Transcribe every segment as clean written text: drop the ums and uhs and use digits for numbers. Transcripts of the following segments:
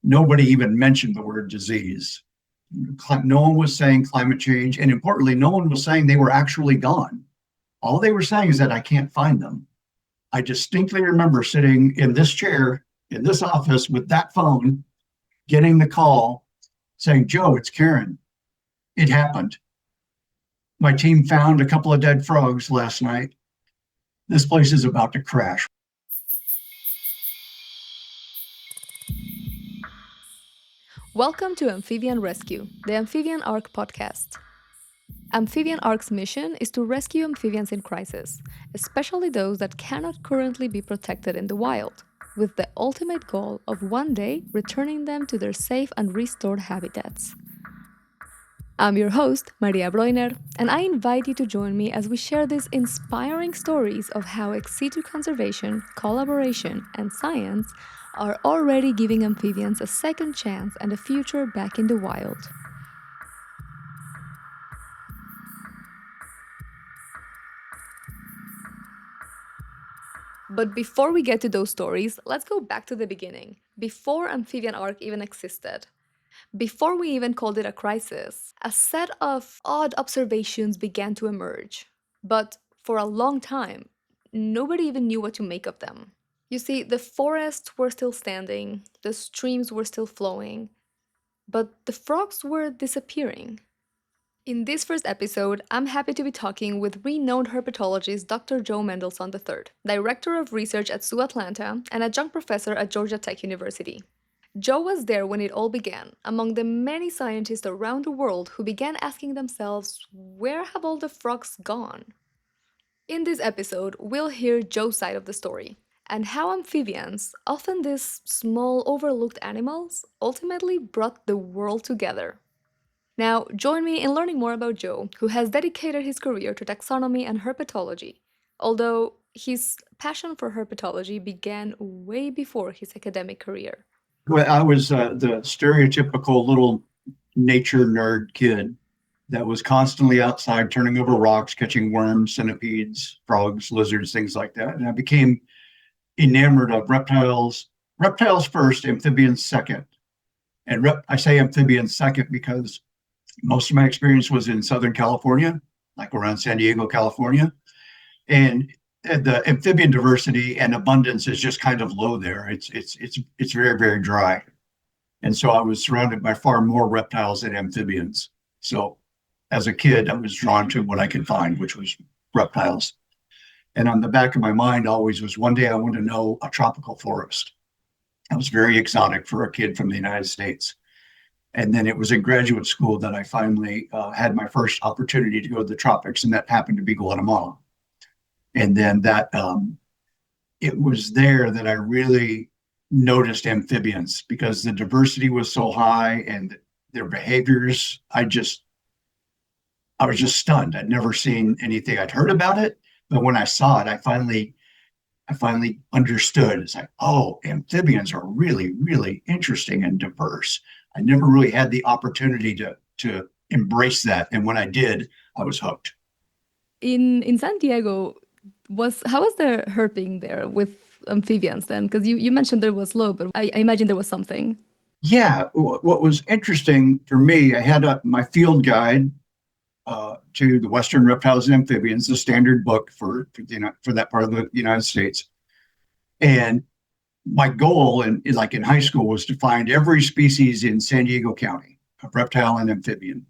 nobody even mentioned the word disease. No one was saying climate change. And importantly, no one was saying they were actually gone. All they were saying is that I can't find them. I distinctly remember sitting in this chair, in this office with that phone, getting the call saying, Joe, it's Karen. It happened. My team found a couple of dead frogs last night. This place is about to crash. Welcome to Amphibian Rescue, the Amphibian Ark podcast. Amphibian Ark's mission is to rescue amphibians in crisis, especially those that cannot currently be protected in the wild, with the ultimate goal of one day returning them to their safe and restored habitats. I'm your host, Maria Breuner, and I invite you to join me as we share these inspiring stories of how ex situ conservation, collaboration, and science are already giving amphibians a second chance and a future back in the wild. But before we get to those stories, let's go back to the beginning, before Amphibian Ark even existed. Before we even called it a crisis, a set of odd observations began to emerge. But for a long time, nobody even knew what to make of them. You see, the forests were still standing, the streams were still flowing, but the frogs were disappearing. In this first episode, I'm happy to be talking with renowned herpetologist Dr. Joe Mendelson III, Director of Research at SUA Atlanta and adjunct professor at Georgia Tech University. Joe was there when it all began, among the many scientists around the world who began asking themselves, where have all the frogs gone? In this episode, we'll hear Joe's side of the story, and how amphibians, often these small overlooked animals, ultimately brought the world together. Now, join me in learning more about Joe, who has dedicated his career to taxonomy and herpetology, although his passion for herpetology began way before his academic career. Well, I was the stereotypical little nature nerd kid that was constantly outside turning over rocks, catching worms, centipedes, frogs, lizards, things like that. And I became enamored of reptiles first, amphibians second. And I say amphibians second because most of my experience was in Southern California, like around San Diego, California. And the amphibian diversity and abundance is just kind of low there. It's very, very dry. And so I was surrounded by far more reptiles than amphibians. So as a kid, I was drawn to what I could find, which was reptiles. And on the back of my mind always was one day I want to know a tropical forest. That was very exotic for a kid from the United States. And then it was in graduate school that I finally had my first opportunity to go to the tropics, and that happened to be Guatemala. And then it was there that I really noticed amphibians because the diversity was so high and their behaviors, I was just stunned. I'd never seen anything. I'd heard about it, but when I saw it, I finally understood. It's like, oh, amphibians are really, really interesting and diverse. I never really had the opportunity to embrace that. And when I did, I was hooked. In San Diego, how was the herping there with amphibians then? Because you mentioned there was low, but I imagine there was something. Yeah, what was interesting for me, I had my field guide to the Western Reptiles and Amphibians, the standard book for that part of the United States. And my goal in high school was to find every species in San Diego County of reptile and amphibian.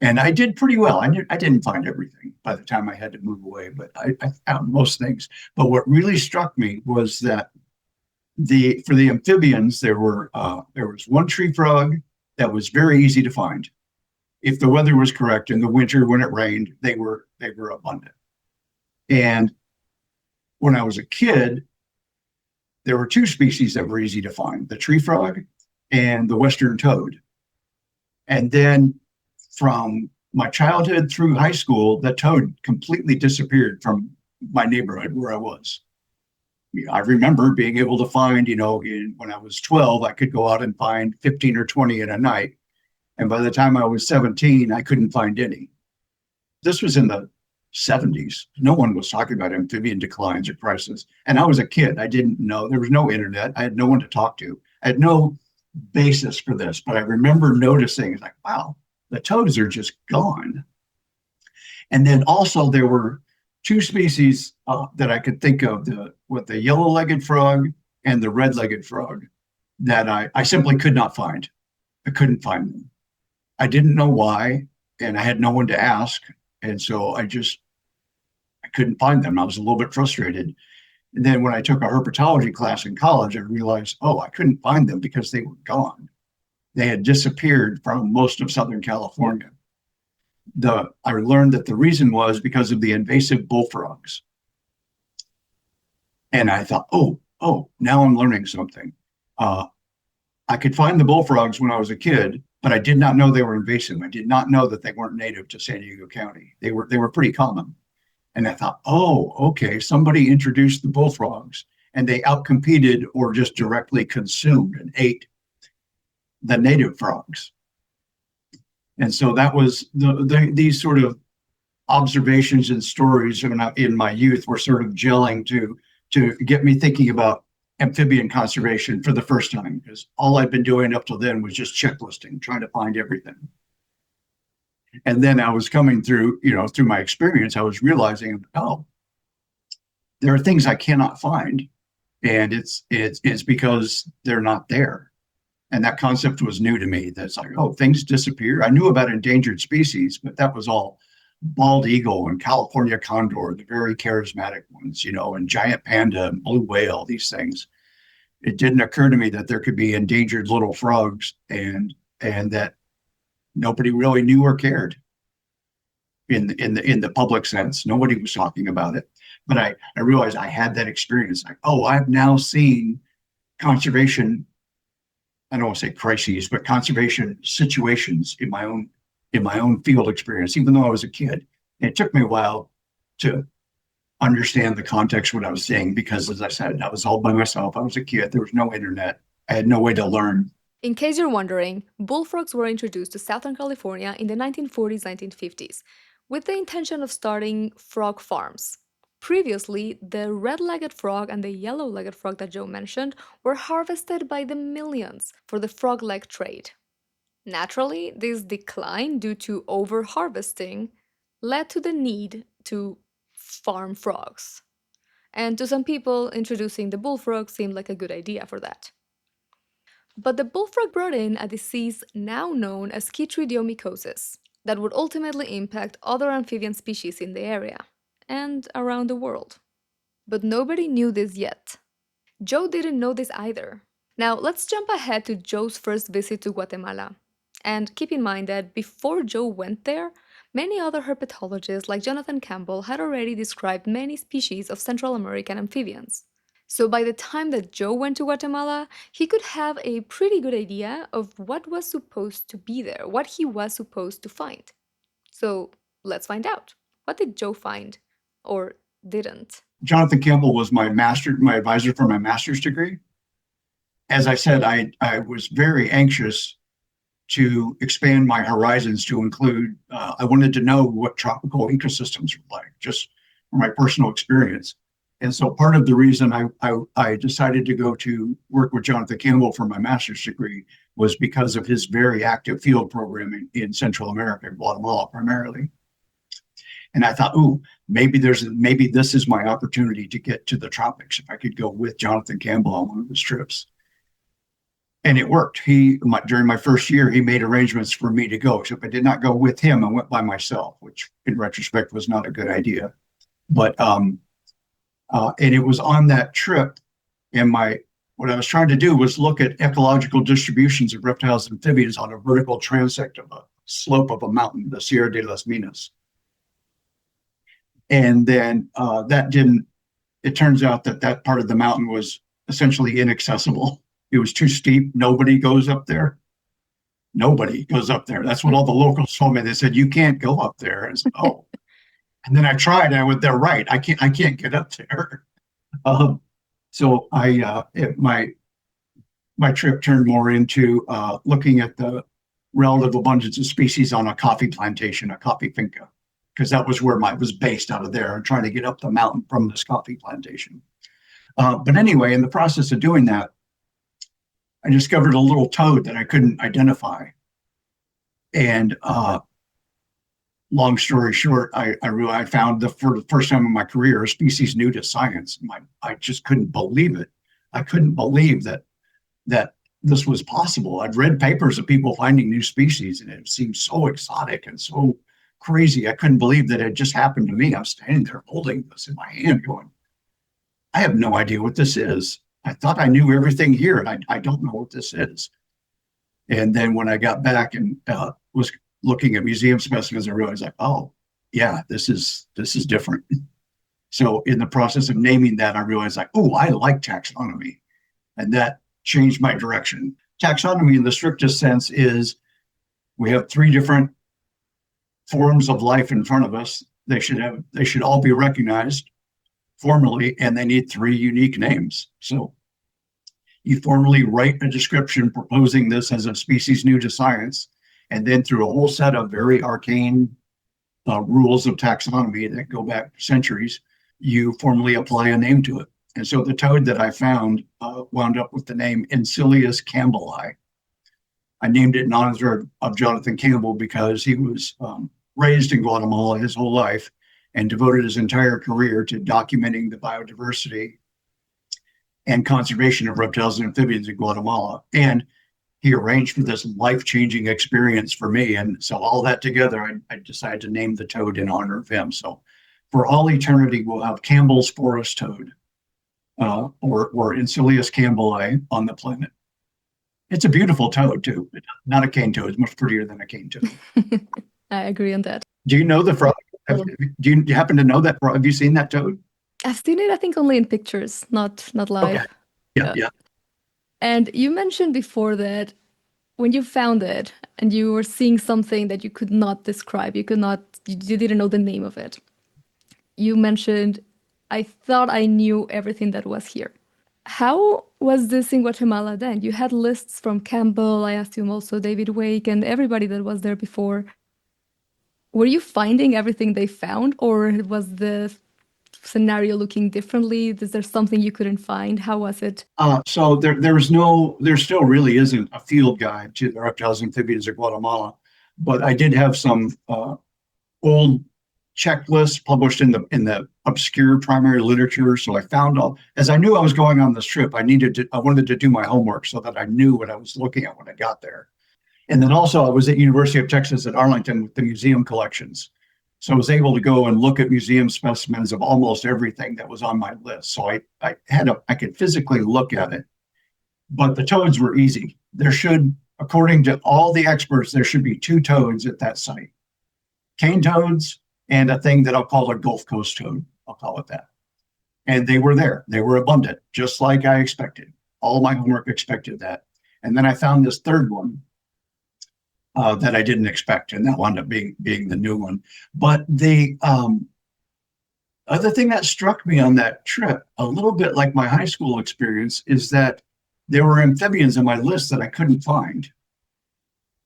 And I did pretty well. I didn't find everything by the time I had to move away, but I found most things. But what really struck me was that for the amphibians, there was one tree frog that was very easy to find. If the weather was correct in the winter when it rained, they were abundant. And when I was a kid, there were two species that were easy to find, the tree frog and the western toad. And then from my childhood through high school, the toad completely disappeared from my neighborhood where I was. I remember being able to find, when I was 12, I could go out and find 15 or 20 in a night. And by the time I was 17, I couldn't find any. This was in the 70s. No one was talking about amphibian declines or crisis. And I was a kid. I didn't know. There was no internet. I had no one to talk to. I had no basis for this, but I remember noticing, like, wow, the toads are just gone. And then also there were two species that I could think of, the yellow-legged frog and the red-legged frog, that I simply could not find. I couldn't find them. I didn't know why, and I had no one to ask. And so I couldn't find them. I was a little bit frustrated. And then when I took a herpetology class in college, I realized, oh, I couldn't find them because they were gone. They had disappeared from most of Southern California. I learned that the reason was because of the invasive bullfrogs. And I thought, oh, now I'm learning something. I could find the bullfrogs when I was a kid, but I did not know they were invasive. I did not know that they weren't native to San Diego County. They were pretty common. And I thought, oh, okay, somebody introduced the bullfrogs and they outcompeted or just directly consumed and ate the native frogs. And so that was these sort of observations and stories in my youth were sort of gelling to get me thinking about amphibian conservation for the first time, because all I'd been doing up till then was just checklisting, trying to find everything. And then I was coming through my experience, I was realizing, oh, there are things I cannot find, and it's because they're not there. And that concept was new to me. That's like, oh, things disappear. I knew about endangered species, but that was all bald eagle and California condor, the very charismatic ones, and giant panda and blue whale, these things. It didn't occur to me that there could be endangered little frogs and that nobody really knew or cared in the public sense. Nobody was talking about it. But I realized I had that experience. Like, oh, I've now seen conservation, I don't want to say crises, but conservation situations in my own field experience, even though I was a kid. And it took me a while to understand the context of what I was saying, because as I said, I was all by myself. I was a kid. There was no internet. I had no way to learn. In case you're wondering, bullfrogs were introduced to Southern California in the 1940s, 1950s, with the intention of starting frog farms. Previously, the red-legged frog and the yellow-legged frog that Joe mentioned were harvested by the millions for the frog leg trade. Naturally, this decline due to over-harvesting led to the need to farm frogs. And to some people, introducing the bullfrog seemed like a good idea for that. But the bullfrog brought in a disease now known as chytridiomycosis that would ultimately impact other amphibian species in the area and around the world. But nobody knew this yet. Joe didn't know this either. Now let's jump ahead to Joe's first visit to Guatemala. And keep in mind that before Joe went there, many other herpetologists like Jonathan Campbell had already described many species of Central American amphibians. So by the time that Joe went to Guatemala, he could have a pretty good idea of what was supposed to be there, what he was supposed to find. So let's find out. What did Joe find, or didn't? Jonathan Campbell was my advisor for my master's degree. As I said, I was very anxious to expand my horizons to include, I wanted to know what tropical ecosystems were like, just from my personal experience. And so part of the reason I decided to go to work with Jonathan Campbell for my master's degree was because of his very active field program in Central America, Guatemala primarily. And I thought, ooh, maybe this is my opportunity to get to the tropics if I could go with Jonathan Campbell on one of his trips. And it worked. During my first year, he made arrangements for me to go. Except I did not go with him. I went by myself, which in retrospect was not a good idea. But and it was on that trip, and what I was trying to do was look at ecological distributions of reptiles and amphibians on a vertical transect of a slope of a mountain, the Sierra de las Minas. And then it turns out that part of the mountain was essentially inaccessible. It was too steep. Nobody goes up there. That's what all the locals told me. They said, you can't go up there. And I said, oh. And then I tried, and I went, they're right. I can't get up there. So my trip turned more into looking at the relative abundance of species on a coffee plantation, a coffee finca, because that was where I was based, out of there, and trying to get up the mountain from this coffee plantation. But anyway, in the process of doing that, I discovered a little toad that I couldn't identify. And long story short, I found for the first time in my career a species new to science. I just couldn't believe it. I couldn't believe that this was possible. I'd read papers of people finding new species, and it seemed so exotic and so crazy. I couldn't believe that it just happened to me. I was standing there holding this in my hand, going, I have no idea what this is. I thought I knew everything here, and I don't know what this is. And then when I got back and was looking at museum specimens, I realized, like, oh, yeah, this is different. So in the process of naming that, I realized, like, oh, I like taxonomy, and that changed my direction. Taxonomy, in the strictest sense, is we have three different forms of life in front of us. They should all be recognized formally, and they need three unique names. So you formally write a description proposing this as a species new to science, and then through a whole set of very arcane rules of taxonomy that go back centuries, you formally apply a name to it. And so the toad that I found wound up with the name Encilius campbelli. I named it in honor of Jonathan Campbell because he was raised in Guatemala his whole life and devoted his entire career to documenting the biodiversity and conservation of reptiles and amphibians in Guatemala. And he arranged for this life-changing experience for me. And so all that together, I decided to name the toad in honor of him. So for all eternity, we'll have Campbell's forest toad, or Encilius campbelli on the planet. It's a beautiful toad, too. Not a cane toad. It's much prettier than a cane toad. I agree on that. Do you know the frog? Do you happen to know that frog? Have you seen that toad? I've seen it, I think, only in pictures, not live. Okay. Yeah. And you mentioned before that when you found it and you were seeing something that you could not describe, you didn't know the name of it. You mentioned, I thought I knew everything that was here. How was this in Guatemala then? You had lists from Campbell, I assume also David Wake, and everybody that was there before. Were you finding everything they found, or was the scenario looking differently? Is there something you couldn't find? How was it? So there still really isn't a field guide to the reptiles and amphibians of Guatemala, but I did have some old checklists published in the obscure primary literature. So I found as I knew I was going on this trip, I wanted to do my homework so that I knew what I was looking at when I got there. And then also I was at University of Texas at Arlington with the museum collections. So I was able to go and look at museum specimens of almost everything that was on my list. So I could physically look at it, but the toads were easy. According to all the experts, there should be two toads at that site. Cane toads and a thing that I'll call a Gulf Coast toad. I'll call it that. And they were there. They were abundant, just like I expected. All my homework expected that. And then I found this third one that I didn't expect, and that wound up being the new one. But the other thing that struck me on that trip, a little bit like my high school experience, is that there were amphibians on my list that I couldn't find.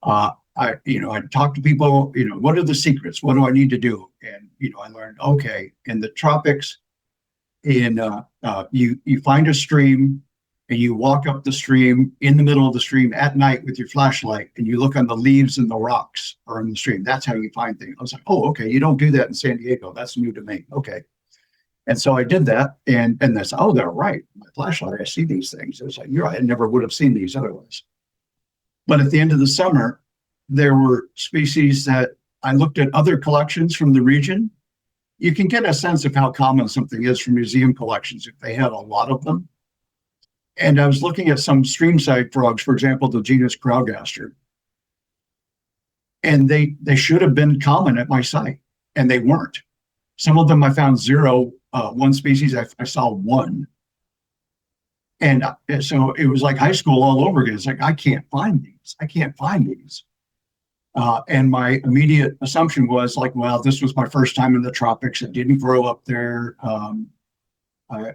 I talked to people, what are the secrets? What do I need to do? And, I learned, okay, in the tropics, you find a stream and you walk up the stream in the middle of the stream at night with your flashlight and you look on the leaves and the rocks are in the stream. That's how you find things. I was like, oh, okay, you don't do that in San Diego. That's new to me. Okay. And so I did that, and that's, oh, they're right. My flashlight, I see these things. It was like, you're right, I never would have seen these otherwise. But at the end of the summer, there were species that I looked at other collections from the region. You can get a sense of how common something is from museum collections if they had a lot of them. And I was looking at some streamside frogs, for example, the genus Crowgaster. And they should have been common at my site, and they weren't. Some of them I found zero. One species I saw one. And so it was like high school all over again. It's like, I can't find these. I can't find these. And my immediate assumption was like, well, this was my first time in the tropics. I didn't grow up there.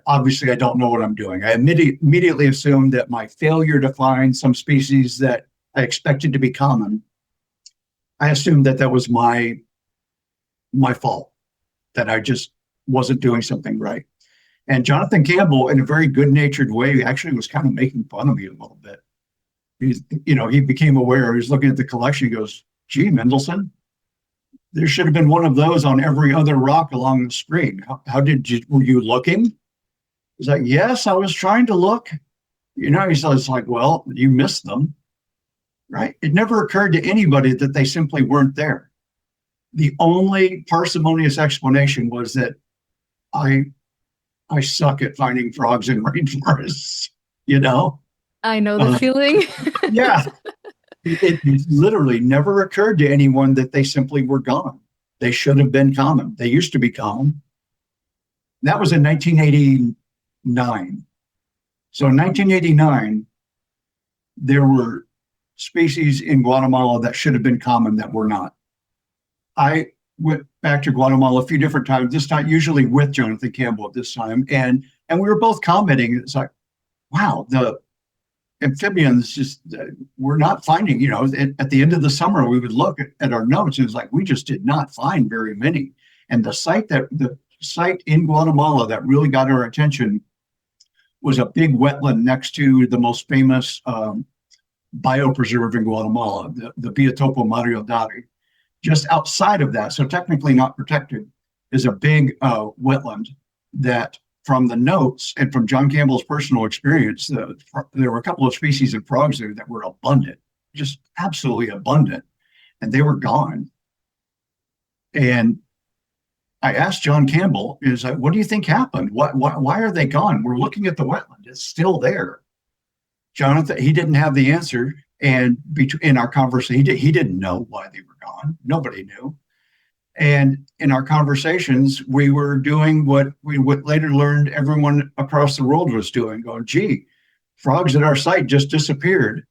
Obviously, I don't know what I'm doing. I immediately assumed that my failure to find some species that I expected to be common, I assumed that was my fault, that I just wasn't doing something right. And Jonathan Campbell, in a very good-natured way, actually was kind of making fun of me a little bit. he became aware. He was looking at the collection. He goes, "Gee, Mendelson, there should have been one of those on every other rock along the stream. Were you looking?" He's like, "Yes, I was trying to look." It's like, "Well, you missed them, right?" It never occurred to anybody that they simply weren't there. The only parsimonious explanation was that I suck at finding frogs in rainforests, I know the feeling. Yeah. It literally never occurred to anyone that they simply were gone. They should have been common. They used to be common. That was in 1989. So in 1989, there were species in Guatemala that should have been common that were not. I went back to Guatemala a few different times, this time usually with Jonathan Campbell at this time, and we were both commenting. It's like, wow, the amphibians just we're not finding. At the end of the summer, we would look at our notes, and it's like we just did not find very many. And the site in Guatemala that really got our attention was a big wetland next to the most famous biopreserve in Guatemala, the Biotopo Mario Dari. Just outside of that, so technically not protected, is a big wetland that, from the notes and from John Campbell's personal experience, there were a couple of species of frogs there that were abundant, just absolutely abundant, and they were gone. And I asked John Campbell, "What do you think happened? Why are they gone? We're looking at the wetland; it's still there." Jonathan, he didn't have the answer, and in our conversation, he didn't know why they were gone. Nobody knew. And in our conversations, we were doing what we would later learned everyone across the world was doing, going, "Gee, frogs at our site just disappeared.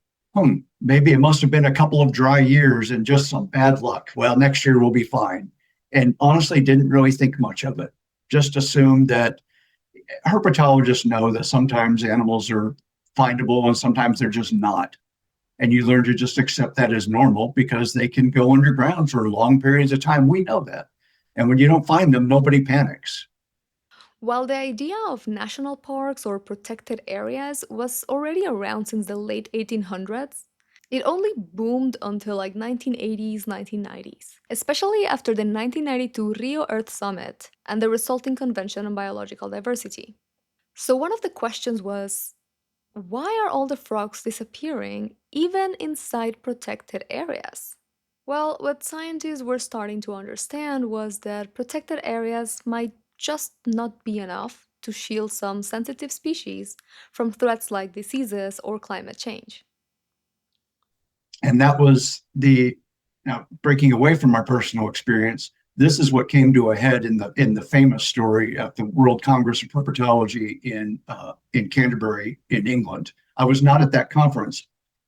Maybe it must have been a couple of dry years and just some bad luck. Well, next year we'll be fine." And honestly, didn't really think much of it. Just assumed that herpetologists know that sometimes animals are findable and sometimes they're just not. And you learn to just accept that as normal because they can go underground for long periods of time. We know that. And when you don't find them, nobody panics. While the idea of national parks or protected areas was already around since the late 1800s, it only boomed until like 1980s, 1990s, especially after the 1992 Rio Earth Summit and the resulting Convention on Biological Diversity. So one of the questions was, why are all the frogs disappearing, even inside protected areas? Well, what scientists were starting to understand was that protected areas might just not be enough to shield some sensitive species from threats like diseases or climate change. And that was now breaking away from our personal experience. This is what came to a head in the famous story at the World Congress of Herpetology in Canterbury, in England. I was not at that conference,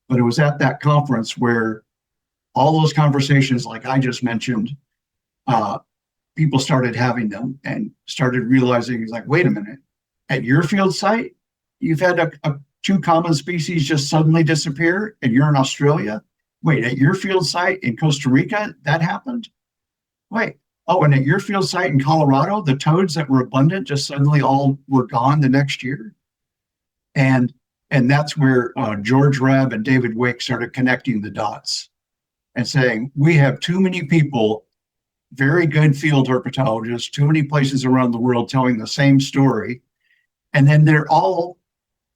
but it was at that conference where all those conversations, like I just mentioned, people started having them and started realizing, like, wait a minute, at your field site, you've had two common species just suddenly disappear, and you're in Australia. Wait, at your field site in Costa Rica, that happened? Wait, and at your field site in Colorado, the toads that were abundant just suddenly all were gone the next year. And that's where George Rebb and David Wake started connecting the dots and saying, we have too many people, very good field herpetologists, too many places around the world telling the same story. And then they're all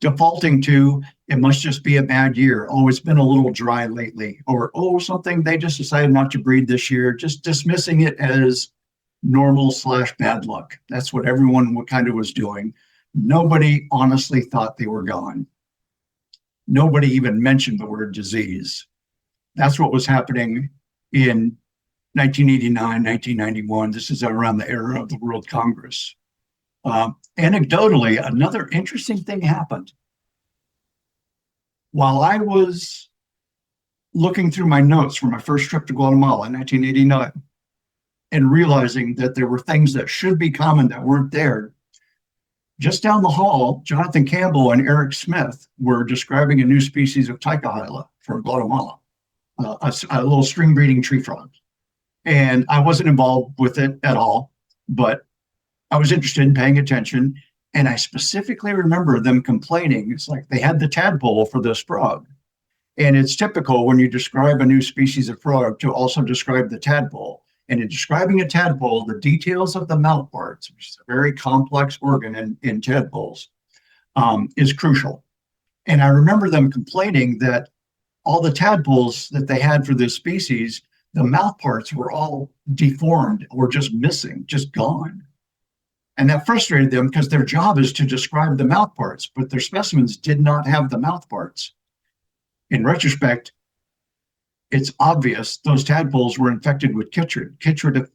defaulting to, it must just be a bad year. Oh, it's been a little dry lately. Or, something, they just decided not to breed this year, just dismissing it as normal/bad luck. That's what everyone kind of was doing. Nobody honestly thought they were gone. Nobody even mentioned the word disease. That's what was happening in 1989, 1991. This is around the era of the World Congress. Anecdotally, another interesting thing happened. While I was looking through my notes from my first trip to Guatemala in 1989 and realizing that there were things that should be common that weren't there, just down the hall, Jonathan Campbell and Eric Smith were describing a new species of Tychohyla from Guatemala, a little string breeding tree frog. And I wasn't involved with it at all, but I was interested in paying attention. And I specifically remember them complaining. It's like they had the tadpole for this frog. And it's typical when you describe a new species of frog to also describe the tadpole. And in describing a tadpole, the details of the mouth parts, which is a very complex organ in tadpoles, is crucial. And I remember them complaining that all the tadpoles that they had for this species, the mouth parts were all deformed or just missing, just gone. And that frustrated them because their job is to describe the mouth parts, but their specimens did not have the mouth parts. In retrospect, it's obvious those tadpoles were infected with chytrid. Chytrid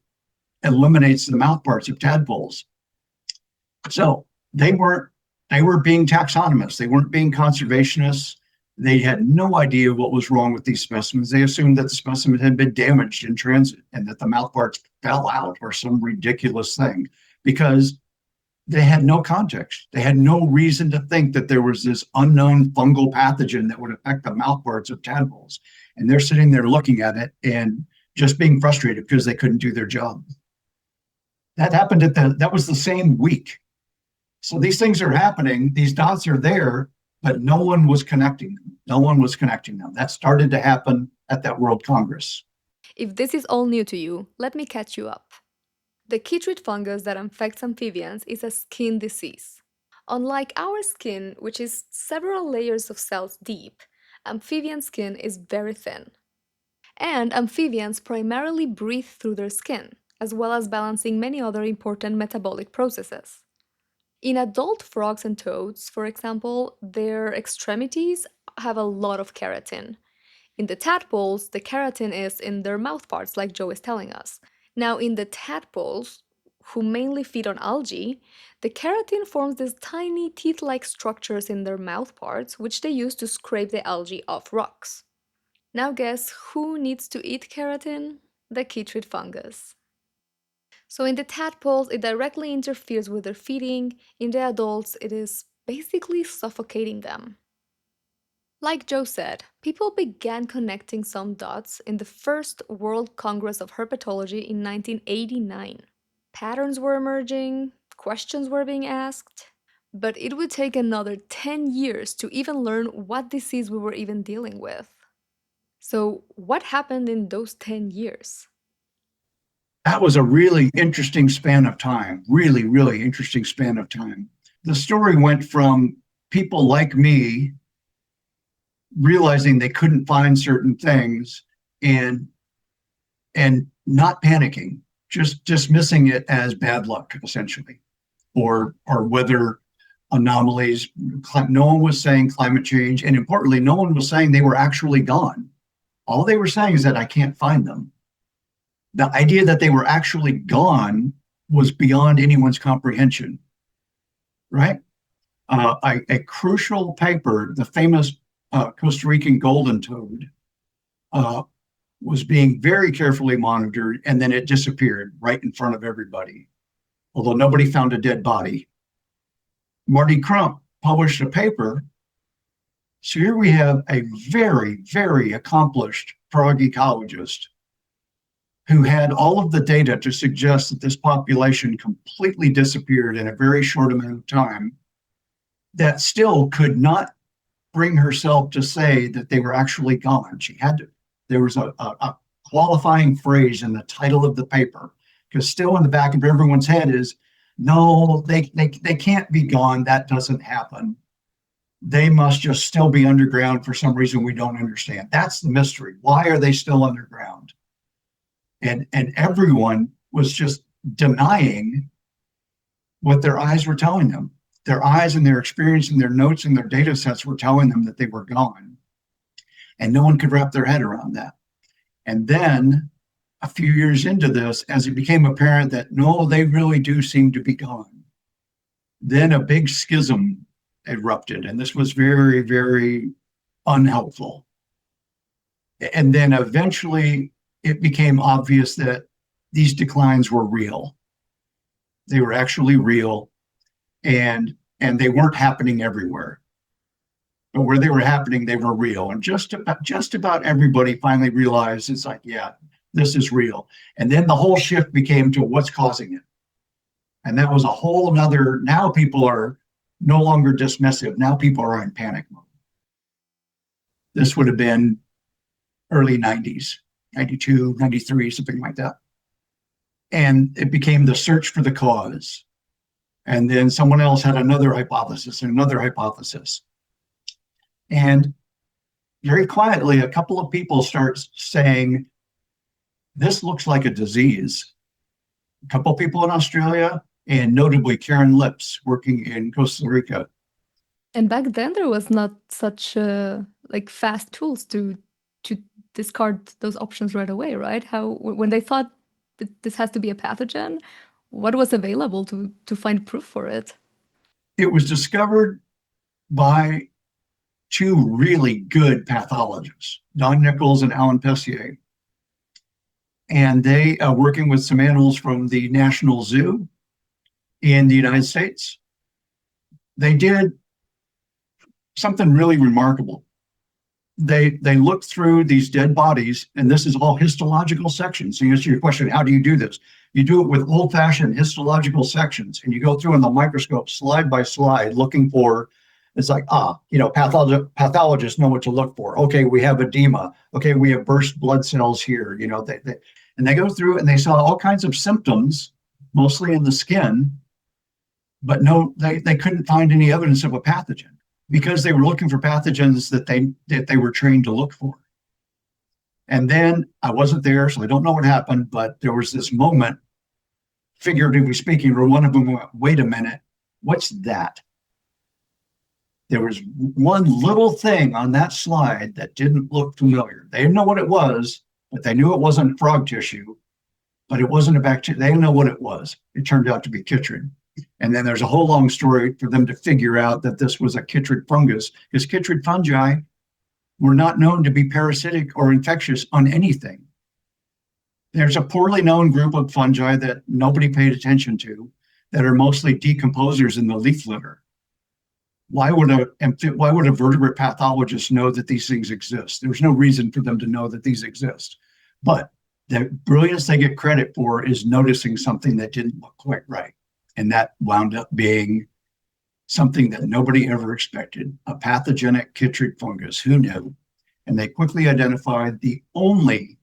eliminates the mouth parts of tadpoles. So they were being taxonomists. They weren't being conservationists. They had no idea what was wrong with these specimens. They assumed that the specimen had been damaged in transit and that the mouth parts fell out or some ridiculous thing, because they had no context. They had no reason to think that there was this unknown fungal pathogen that would affect the mouth parts of tadpoles. And they're sitting there looking at it and just being frustrated because they couldn't do their job. That happened that was the same week. So these things are happening, these dots are there, but no one was connecting them. No one was connecting them. That started to happen at that World Congress. If this is all new to you, let me catch you up. The chytrid fungus that infects amphibians is a skin disease. Unlike our skin, which is several layers of cells deep, amphibian skin is very thin. And amphibians primarily breathe through their skin, as well as balancing many other important metabolic processes. In adult frogs and toads, for example, their extremities have a lot of keratin. In the tadpoles, the keratin is in their mouth parts, like Joe is telling us. Now, in the tadpoles, who mainly feed on algae, the keratin forms these tiny teeth-like structures in their mouth parts, which they use to scrape the algae off rocks. Now guess who needs to eat keratin? The chytrid fungus. So in the tadpoles, it directly interferes with their feeding. In the adults, it is basically suffocating them. Like Joe said, people began connecting some dots in the first World Congress of Herpetology in 1989. Patterns were emerging, questions were being asked, but it would take another 10 years to even learn what disease we were even dealing with. So what happened in those 10 years? That was a really interesting span of time, really, really interesting span of time. The story went from people like me realizing they couldn't find certain things and not panicking, just dismissing it as bad luck, essentially, or weather anomalies. No one was saying climate change, and importantly, no one was saying they were actually gone. All they were saying is that I can't find them. The idea that they were actually gone was beyond anyone's comprehension, right? A crucial paper, the famous Costa Rican golden toad, was being very carefully monitored, and then it disappeared right in front of everybody, although nobody found a dead body. Marty Crump published a paper. So here we have a very, very accomplished frog ecologist who had all of the data to suggest that this population completely disappeared in a very short amount of time, that still could not bring herself to say that they were actually gone. She had to, there was a qualifying phrase in the title of the paper, because still in the back of everyone's head is, no, they can't be gone. That doesn't happen. They must just still be underground for some reason we don't understand. That's the mystery. Why are they still underground? And everyone was just denying what their eyes were telling them. Their eyes and their experience and their notes and their data sets were telling them that they were gone. And no one could wrap their head around that. And then a few years into this, as it became apparent that no, they really do seem to be gone, then a big schism erupted. And this was very, very unhelpful. And then eventually it became obvious that these declines were real. They were actually real, and they weren't happening everywhere. But where they were happening, they were real. And just about everybody finally realized, it's like, yeah, this is real. And then the whole shift became to what's causing it. And that was a whole nother, now people are no longer dismissive. Now people are in panic mode. This would have been early 90s, 92, 93, something like that. And it became the search for the cause. And then someone else had another hypothesis and another hypothesis. And very quietly, a couple of people start saying, this looks like a disease. A couple of people in Australia, and notably Karen Lips working in Costa Rica. And back then there was not such like fast tools to discard those options right away, right? How when they thought that this has to be a pathogen, what was available to find proof for it? It was discovered by two really good pathologists, Don Nichols and Alan Pessier. And they are working with some animals from the National Zoo in the United States. They did something really remarkable. They looked through these dead bodies, and this is all histological sections. So you answer your question, how do you do this? You do it with old-fashioned histological sections, and you go through in the microscope slide by slide looking for, it's like, pathologists know what to look for. Okay, we have edema. Okay, we have burst blood cells here. And they go through and they saw all kinds of symptoms, mostly in the skin, but no, they couldn't find any evidence of a pathogen because they were looking for pathogens that they were trained to look for. And then I wasn't there, so I don't know what happened, but there was this moment, figuratively speaking, where one of them went, wait a minute, what's that? There was one little thing on that slide that didn't look familiar. They didn't know what it was, but they knew it wasn't frog tissue, but it wasn't a bacteria. They didn't know what it was. It turned out to be chytrid. And then there's a whole long story for them to figure out that this was a chytrid fungus, because chytrid fungi were not known to be parasitic or infectious on anything. There's a poorly known group of fungi that nobody paid attention to that are mostly decomposers in the leaf litter. Why would a vertebrate pathologist know that these things exist? There's no reason for them to know that these exist. But the brilliance they get credit for is noticing something that didn't look quite right. And that wound up being something that nobody ever expected, a pathogenic chytrid fungus. Who knew? And they quickly identified the only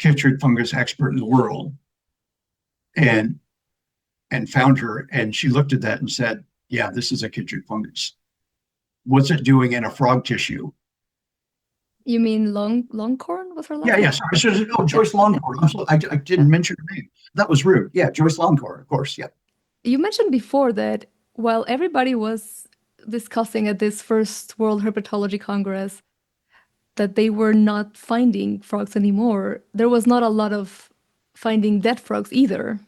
chytrid fungus expert in the world and found her. And she looked at that and said, yeah, this is a chytrid fungus. What's it doing in a frog tissue? You mean Longcorn was her last Yeah, name? yeah. Sorry. Joyce Longcorn. I didn't mention her name. That was rude. Yeah, Joyce Longcorn, of course. Yeah. You mentioned before that while everybody was discussing at this first World Herpetology Congress that they were not finding frogs anymore, there was not a lot of finding dead frogs either.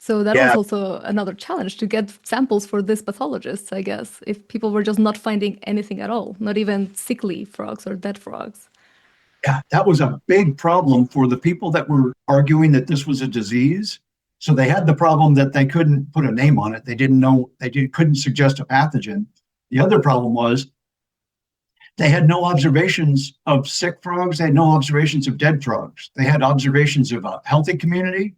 So that was also another challenge to get samples for these pathologists, I guess, if people were just not finding anything at all, not even sickly frogs or dead frogs. Yeah, that was a big problem for the people that were arguing that this was a disease. So they had the problem that they couldn't put a name on it. They didn't know, couldn't suggest a pathogen. The other problem was they had no observations of sick frogs. They had no observations of dead frogs. They had observations of a healthy community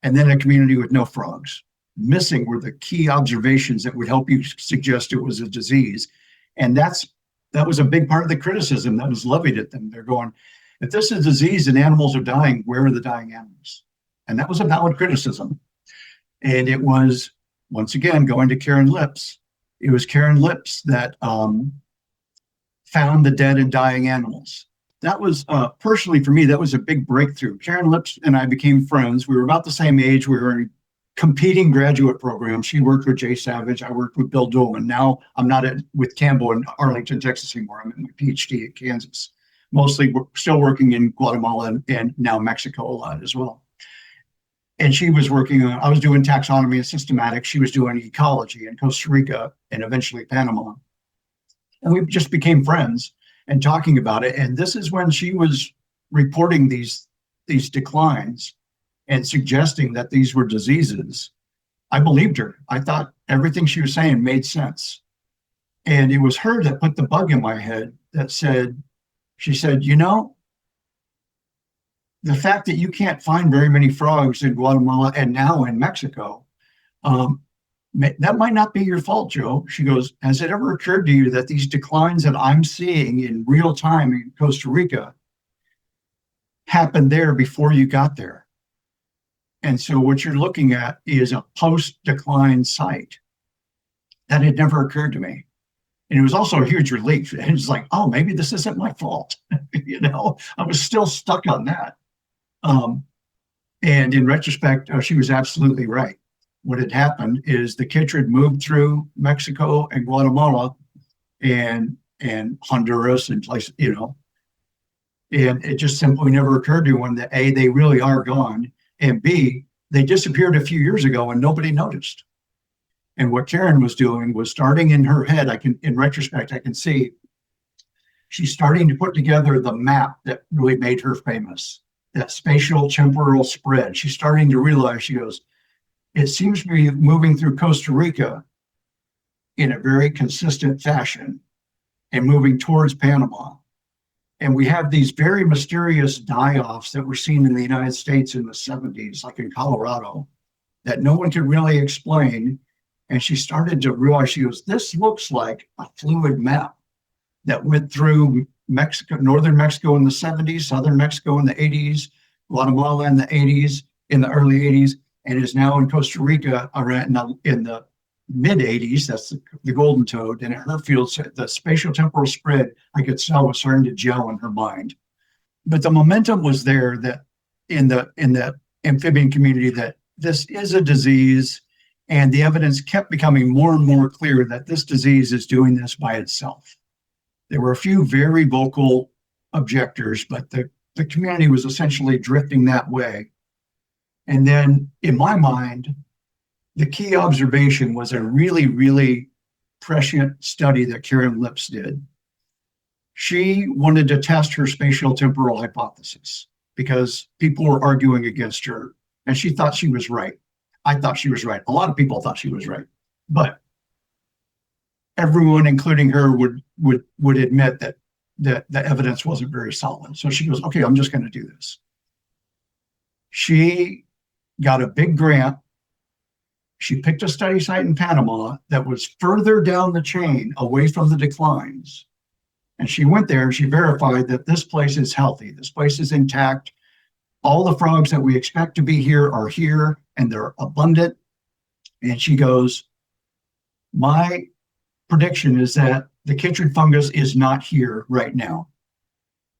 and then a community with no frogs. Missing were the key observations that would help you suggest it was a disease. And that was a big part of the criticism that was levied at them. They're going, if this is a disease and animals are dying, where are the dying animals? And that was a valid criticism. And it was, once again, going to Karen Lips. It was Karen Lips that found the dead and dying animals. That was, personally for me, that was a big breakthrough. Karen Lips and I became friends. We were about the same age. We were in competing graduate programs. She worked with Jay Savage. I worked with Bill Dolman. Now I'm not with Campbell in Arlington, Texas anymore. I'm in my PhD at Kansas. Mostly still working in Guatemala and now Mexico a lot as well. And she was working on, I was doing taxonomy and systematics. She was doing ecology in Costa Rica and eventually Panama. And we just became friends and talking about it. And this is when she was reporting these declines and suggesting that these were diseases. I believed her. I thought everything she was saying made sense. And it was her that put the bug in my head that said, she said, the fact that you can't find very many frogs in Guatemala and now in Mexico That might not be your fault, Joe. She goes, has it ever occurred to you that these declines that I'm seeing in real time in Costa Rica happened there before you got there? And so what you're looking at is a post-decline site. That had never occurred to me. And it was also a huge relief. And it's like, oh, maybe this isn't my fault. I was still stuck on that. And in retrospect, she was absolutely right. What had happened is the chytrid moved through Mexico and Guatemala and Honduras and places, and it just simply never occurred to one that A, they really are gone, and B, they disappeared a few years ago and nobody noticed. And what Karen was doing was starting in her head, in retrospect, I can see she's starting to put together the map that really made her famous, that spatial temporal spread. She's starting to realize, she goes, it seems to be moving through Costa Rica in a very consistent fashion and moving towards Panama. And we have these very mysterious die-offs that were seen in the United States in the 70s, like in Colorado, that no one could really explain. And she started to realize, she goes, this looks like a fluid map that went through Mexico, northern Mexico in the 70s, southern Mexico in the 80s, Guatemala in the 80s, in the early 80s, and is now in Costa Rica around in the mid 80s. That's the golden toad. And at her field, the spatial temporal spread, I could tell, was starting to gel in her mind. But the momentum was there that in the amphibian community that this is a disease, and the evidence kept becoming more and more clear that this disease is doing this by itself. There were a few very vocal objectors, but the community was essentially drifting that way. And then in my mind, the key observation was a really, really prescient study that Karen Lips did. She wanted to test her spatial temporal hypothesis because people were arguing against her, and she thought she was right. I thought she was right. A lot of people thought she was right, but everyone, including her, would admit that the evidence wasn't very solid. So she goes, okay, I'm just going to do this. She got a big grant. She picked a study site in Panama that was further down the chain away from the declines. And she went there and she verified that this place is healthy. This place is intact. All the frogs that we expect to be here are here, and they're abundant. And she goes, my prediction is that the chytrid fungus is not here right now.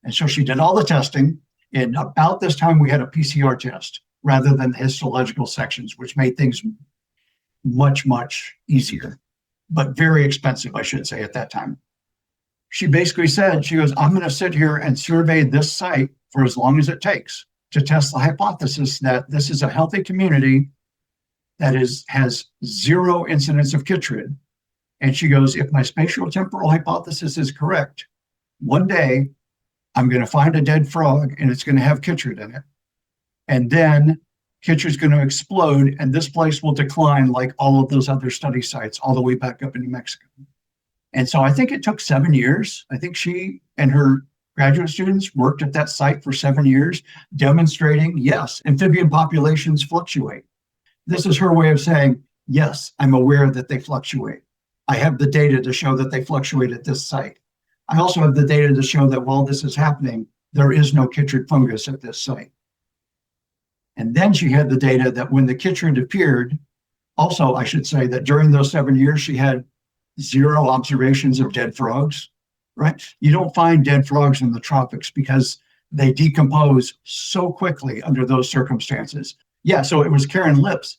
And so she did all the testing. And about this time, we had a PCR test rather than the histological sections, which made things much, much easier, but very expensive, I should say, at that time. She basically said, she goes, I'm going to sit here and survey this site for as long as it takes to test the hypothesis that this is a healthy community that has zero incidence of chytrid. And she goes, if my spatial temporal hypothesis is correct, one day I'm going to find a dead frog and it's going to have chytrid in it. And then chytrid is going to explode and this place will decline like all of those other study sites all the way back up in New Mexico. And so I think it took 7 years. I think she and her graduate students worked at that site for 7 years, demonstrating, yes, amphibian populations fluctuate. This is her way of saying, yes, I'm aware that they fluctuate. I have the data to show that they fluctuate at this site. I also have the data to show that while this is happening, there is no chytrid fungus at this site. And then she had the data that when the chytrid appeared, also I should say that during those 7 years, she had 0 observations of dead frogs, right? You don't find dead frogs in the tropics because they decompose so quickly under those circumstances. Yeah, so it was Karen Lips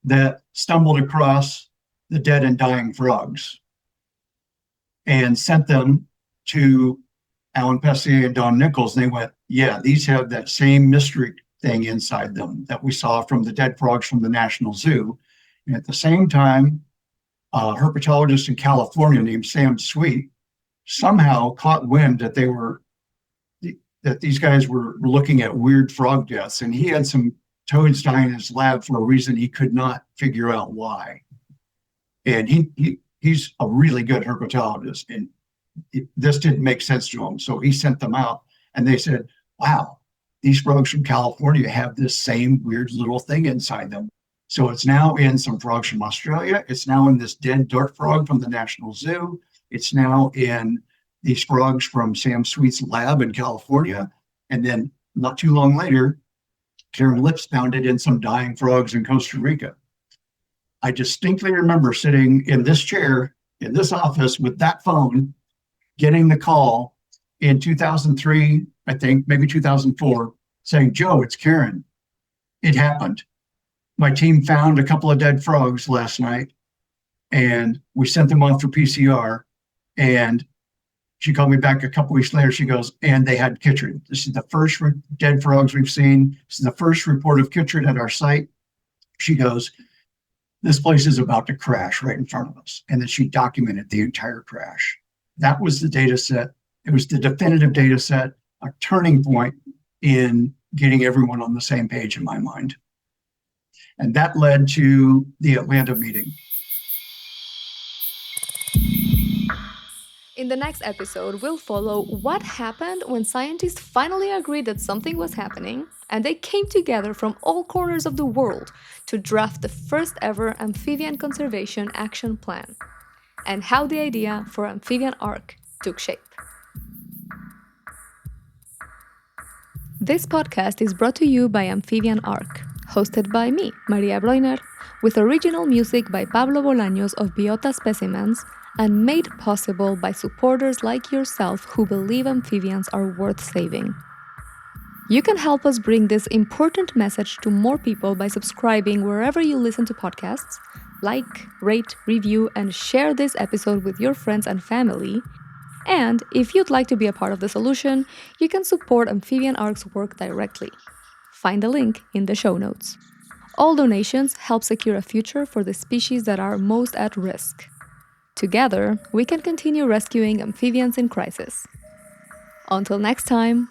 that stumbled across the dead and dying frogs and sent them to Alan Pessier and Don Nichols. And they went, yeah, these have that same mystery thing inside them that we saw from the dead frogs from the National Zoo. And at the same time, a herpetologist in California named Sam Sweet somehow caught wind that these guys were looking at weird frog deaths, and he had some toads dying in his lab for a reason he could not figure out why. And he's a really good herpetologist, and this didn't make sense to him. So he sent them out, and they said, wow, these frogs from California have this same weird little thing inside them. So it's now in some frogs from Australia. It's now in this dead dart frog from the National Zoo. It's now in these frogs from Sam Sweet's lab in California. And then not too long later, Karen Lips found it in some dying frogs in Costa Rica. I distinctly remember sitting in this chair in this office with that phone, getting the call in 2003, I think, maybe 2004, saying, Joe, it's Karen. It happened. My team found a couple of dead frogs last night, and we sent them off for PCR. And she called me back a couple weeks later. She goes, and they had chytrid. This is the first dead frogs we've seen. This is the first report of chytrid at our site. She goes, this place is about to crash right in front of us. And then she documented the entire crash. That was the data set. It was the definitive data set, a turning point in getting everyone on the same page in my mind. And that led to the Atlanta meeting. In the next episode, we'll follow what happened when scientists finally agreed that something was happening, and they came together from all corners of the world to draft the first ever Amphibian Conservation Action Plan, and how the idea for Amphibian Ark took shape. This podcast is brought to you by Amphibian Ark, hosted by me, Maria Breuner, with original music by Pablo Bolaños of Biota Specimens, and made possible by supporters like yourself who believe amphibians are worth saving. You can help us bring this important message to more people by subscribing wherever you listen to podcasts, like, rate, review, and share this episode with your friends and family. And if you'd like to be a part of the solution, you can support Amphibian Ark's work directly. Find the link in the show notes. All donations help secure a future for the species that are most at risk. Together, we can continue rescuing amphibians in crisis. Until next time!